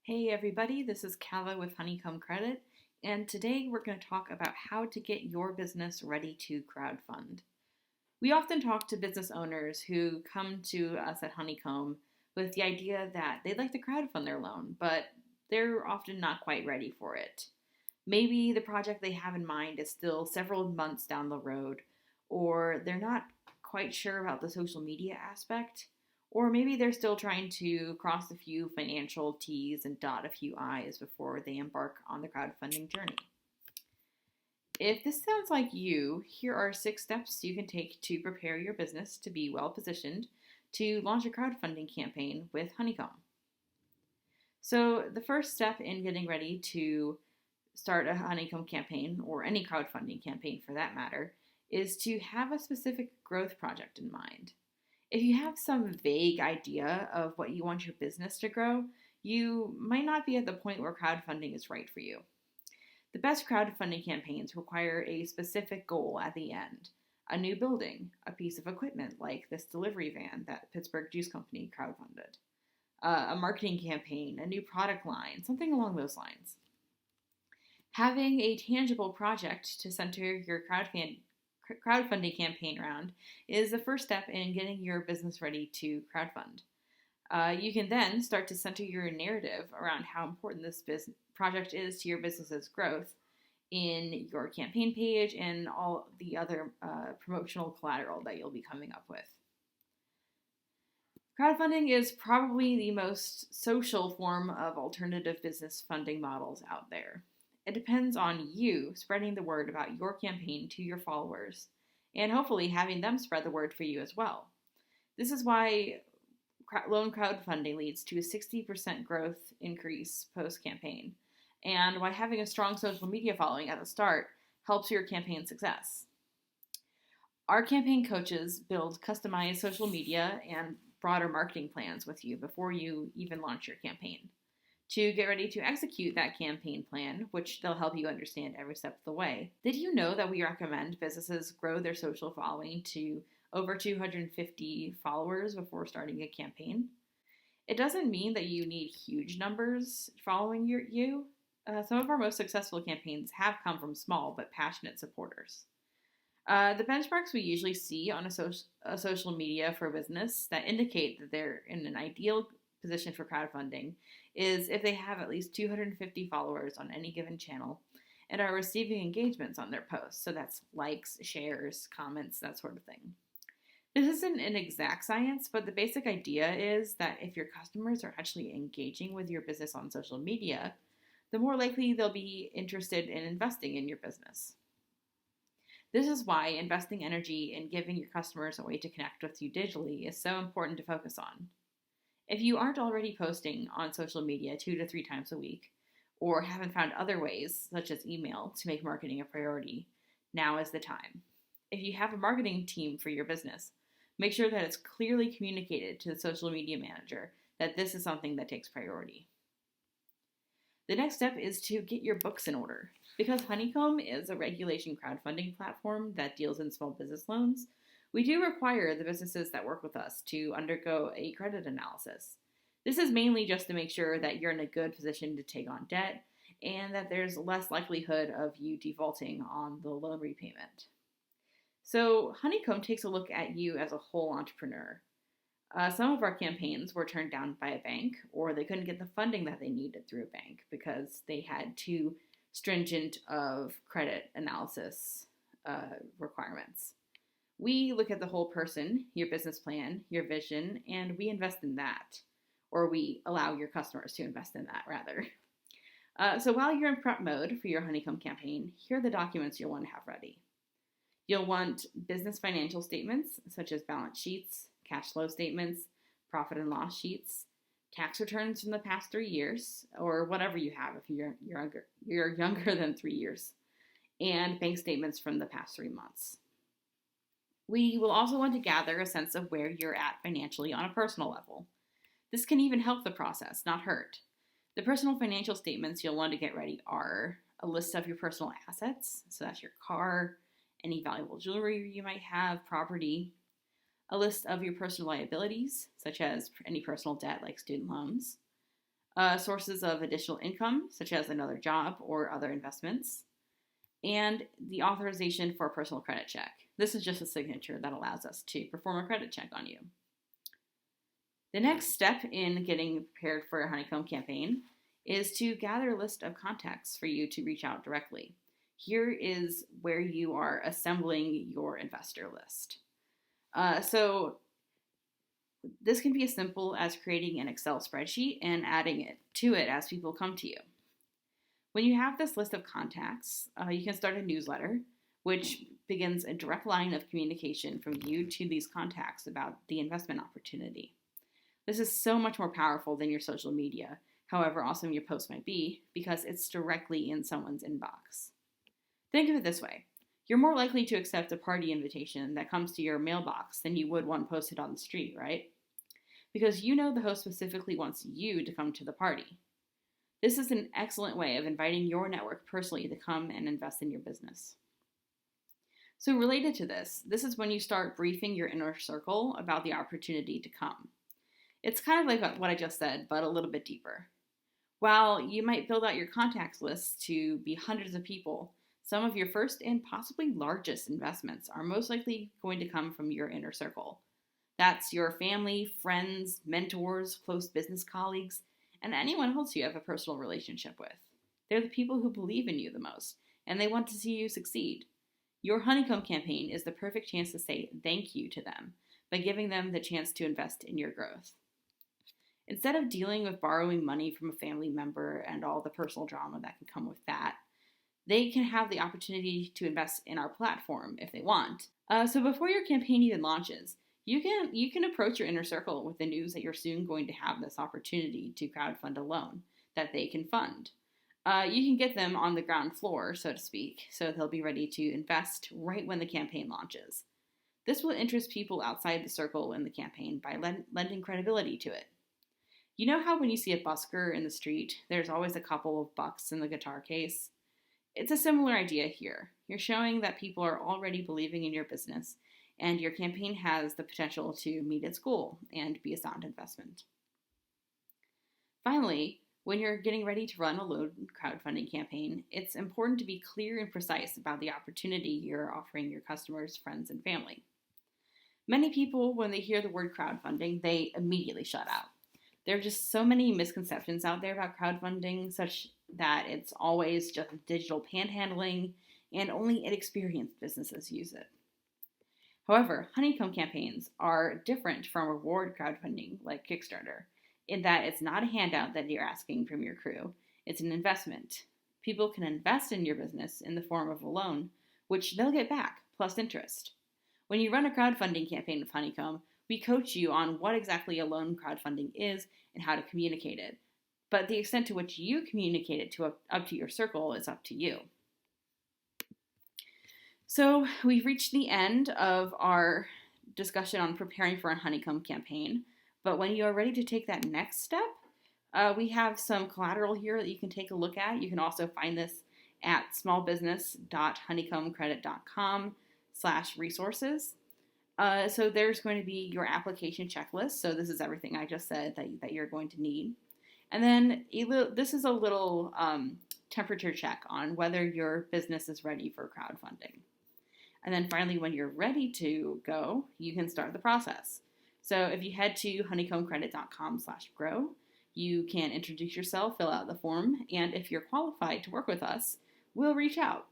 Hey everybody, this is Kava with Honeycomb Credit, and today we're going to talk about how to get your business ready to crowdfund. We often talk to business owners who come to us at Honeycomb with the idea that they'd like to crowdfund their loan, but they're often not quite ready for it. Maybe the project they have in mind is still several months down the road, or they're not quite sure about the social media aspect, or maybe they're still trying to cross a few financial T's and dot a few I's before they embark on the crowdfunding journey. If this sounds like you, here are 6 steps you can take to prepare your business to be well positioned to launch a crowdfunding campaign with Honeycomb. So, the first step in getting ready to start a Honeycomb campaign, or any crowdfunding campaign for that matter, is to have a specific growth project in mind. If you have some vague idea of what you want your business to grow, you might not be at the point where crowdfunding is right for you. The best crowdfunding campaigns require a specific goal at the end: a new building, a piece of equipment like this delivery van that Pittsburgh Juice Company crowdfunded, a marketing campaign, a new product line, something along those lines. Having a tangible project to center your crowdfunding campaign around is the first step in getting your business ready to crowdfund. You can then start to center your narrative around how important this project is to your business's growth in your campaign page and all the other promotional collateral that you'll be coming up with. Crowdfunding is probably the most social form of alternative business funding models out there. It depends on you spreading the word about your campaign to your followers and hopefully having them spread the word for you as well. This is why loan crowdfunding leads to a 60% growth increase post campaign, and why having a strong social media following at the start helps your campaign success. Our campaign coaches build customized social media and broader marketing plans with you before you even launch your campaign. To get ready to execute that campaign plan, which they'll help you understand every step of the way, did you know that we recommend businesses grow their social following to over 250 followers before starting a campaign? It doesn't mean that you need huge numbers following you. Some of our most successful campaigns have come from small but passionate supporters. The benchmarks we usually see on a social media for business that indicate that they're in an ideal position for crowdfunding is if they have at least 250 followers on any given channel and are receiving engagements on their posts. So that's likes, shares, comments, that sort of thing. This isn't an exact science, but the basic idea is that if your customers are actually engaging with your business on social media, the more likely they'll be interested in investing in your business. This is why investing energy in giving your customers a way to connect with you digitally is so important to focus on. If you aren't already posting on social media 2 to 3 times a week, or haven't found other ways, such as email, to make marketing a priority, now is the time. If you have a marketing team for your business, make sure that it's clearly communicated to the social media manager that this is something that takes priority. The next step is to get your books in order. Because Honeycomb is a regulation crowdfunding platform that deals in small business loans, we do require the businesses that work with us to undergo a credit analysis. This is mainly just to make sure that you're in a good position to take on debt and that there's less likelihood of you defaulting on the loan repayment. So Honeycomb takes a look at you as a whole entrepreneur. Some of our campaigns were turned down by a bank, or they couldn't get the funding that they needed through a bank because they had too stringent of credit analysis requirements. We look at the whole person, your business plan, your vision, and we invest in that. Or we allow your customers to invest in that, rather. So while you're in prep mode for your Honeycomb campaign, here are the documents you'll want to have ready. You'll want business financial statements, such as balance sheets, cash flow statements, profit and loss sheets, tax returns from the past 3 years, or whatever you have if you're younger than 3 years, and bank statements from the past 3 months. We will also want to gather a sense of where you're at financially on a personal level. This can even help the process, not hurt. The personal financial statements you'll want to get ready are a list of your personal assets, so that's your car, any valuable jewelry you might have, property, a list of your personal liabilities, such as any personal debt like student loans, sources of additional income, such as another job or other investments, and the authorization for a personal credit check. This is just a signature that allows us to perform a credit check on you. The next step in getting prepared for a Honeycomb campaign is to gather a list of contacts for you to reach out directly. Here is where you are assembling your investor list. So this can be as simple as creating an Excel spreadsheet and adding it to it as people come to you. When you have this list of contacts, you can start a newsletter, which begins a direct line of communication from you to these contacts about the investment opportunity. This is so much more powerful than your social media, however awesome your post might be, because it's directly in someone's inbox. Think of it this way. You're more likely to accept a party invitation that comes to your mailbox than you would one posted on the street, right? Because you know the host specifically wants you to come to the party. This is an excellent way of inviting your network personally to come and invest in your business. So related to this is when you start briefing your inner circle about the opportunity to come. It's kind of like what I just said, but a little bit deeper. While you might build out your contacts list to be hundreds of people, some of your first and possibly largest investments are most likely going to come from your inner circle. That's your family, friends, mentors, close business colleagues, and anyone else you have a personal relationship with. They're the people who believe in you the most, and they want to see you succeed. Your Honeycomb campaign is the perfect chance to say thank you to them by giving them the chance to invest in your growth. Instead of dealing with borrowing money from a family member and all the personal drama that can come with that, they can have the opportunity to invest in our platform if they want. So before your campaign even launches, you can approach your inner circle with the news that you're soon going to have this opportunity to crowdfund a loan that they can fund. You can get them on the ground floor, so to speak, so they'll be ready to invest right when the campaign launches. This will interest people outside the circle in the campaign by lending credibility to it. You know how when you see a busker in the street, there's always a couple of bucks in the guitar case? It's a similar idea here. You're showing that people are already believing in your business, and your campaign has the potential to meet its goal and be a sound investment. Finally, when you're getting ready to run a loan crowdfunding campaign, it's important to be clear and precise about the opportunity you're offering your customers, friends, and family. Many people, when they hear the word crowdfunding, they immediately shut out. There are just so many misconceptions out there about crowdfunding, such that it's always just digital panhandling, and only inexperienced businesses use it. However, Honeycomb campaigns are different from reward crowdfunding like Kickstarter, in that it's not a handout that you're asking from your crew, it's an investment. People can invest in your business in the form of a loan, which they'll get back, plus interest. When you run a crowdfunding campaign with Honeycomb, we coach you on what exactly a loan crowdfunding is and how to communicate it. But the extent to which you communicate it up to your circle is up to you. So we've reached the end of our discussion on preparing for a Honeycomb campaign. But when you are ready to take that next step, we have some collateral here that you can take a look at. You can also find this at smallbusiness.honeycombcredit.com/resources. So there's going to be your application checklist. So this is everything I just said that you're going to need. And then this is a little temperature check on whether your business is ready for crowdfunding. And then finally, when you're ready to go, you can start the process. So if you head to honeycombcredit.com/grow, you can introduce yourself, fill out the form, and if you're qualified to work with us, we'll reach out.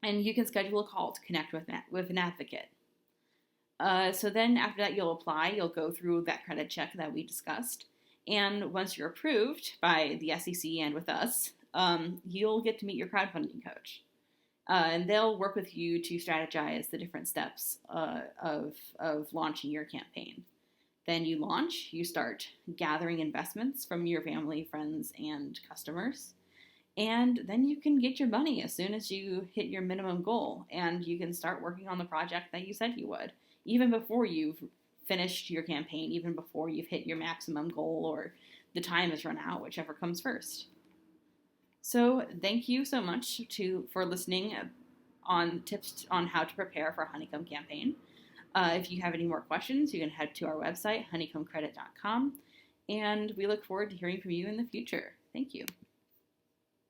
And you can schedule a call to connect with an advocate. So then after that, you'll apply. You'll go through that credit check that we discussed. And once you're approved by the SEC and with us, you'll get to meet your crowdfunding coach. And they'll work with you to strategize the different steps of launching your campaign. Then you launch, you start gathering investments from your family, friends, and customers. And then you can get your money as soon as you hit your minimum goal. And you can start working on the project that you said you would, even before you've finished your campaign, even before you've hit your maximum goal or the time has run out, whichever comes first. So thank you so much for listening on tips on how to prepare for a Honeycomb campaign. If you have any more questions, you can head to our website, honeycombcredit.com, and we look forward to hearing from you in the future. Thank you.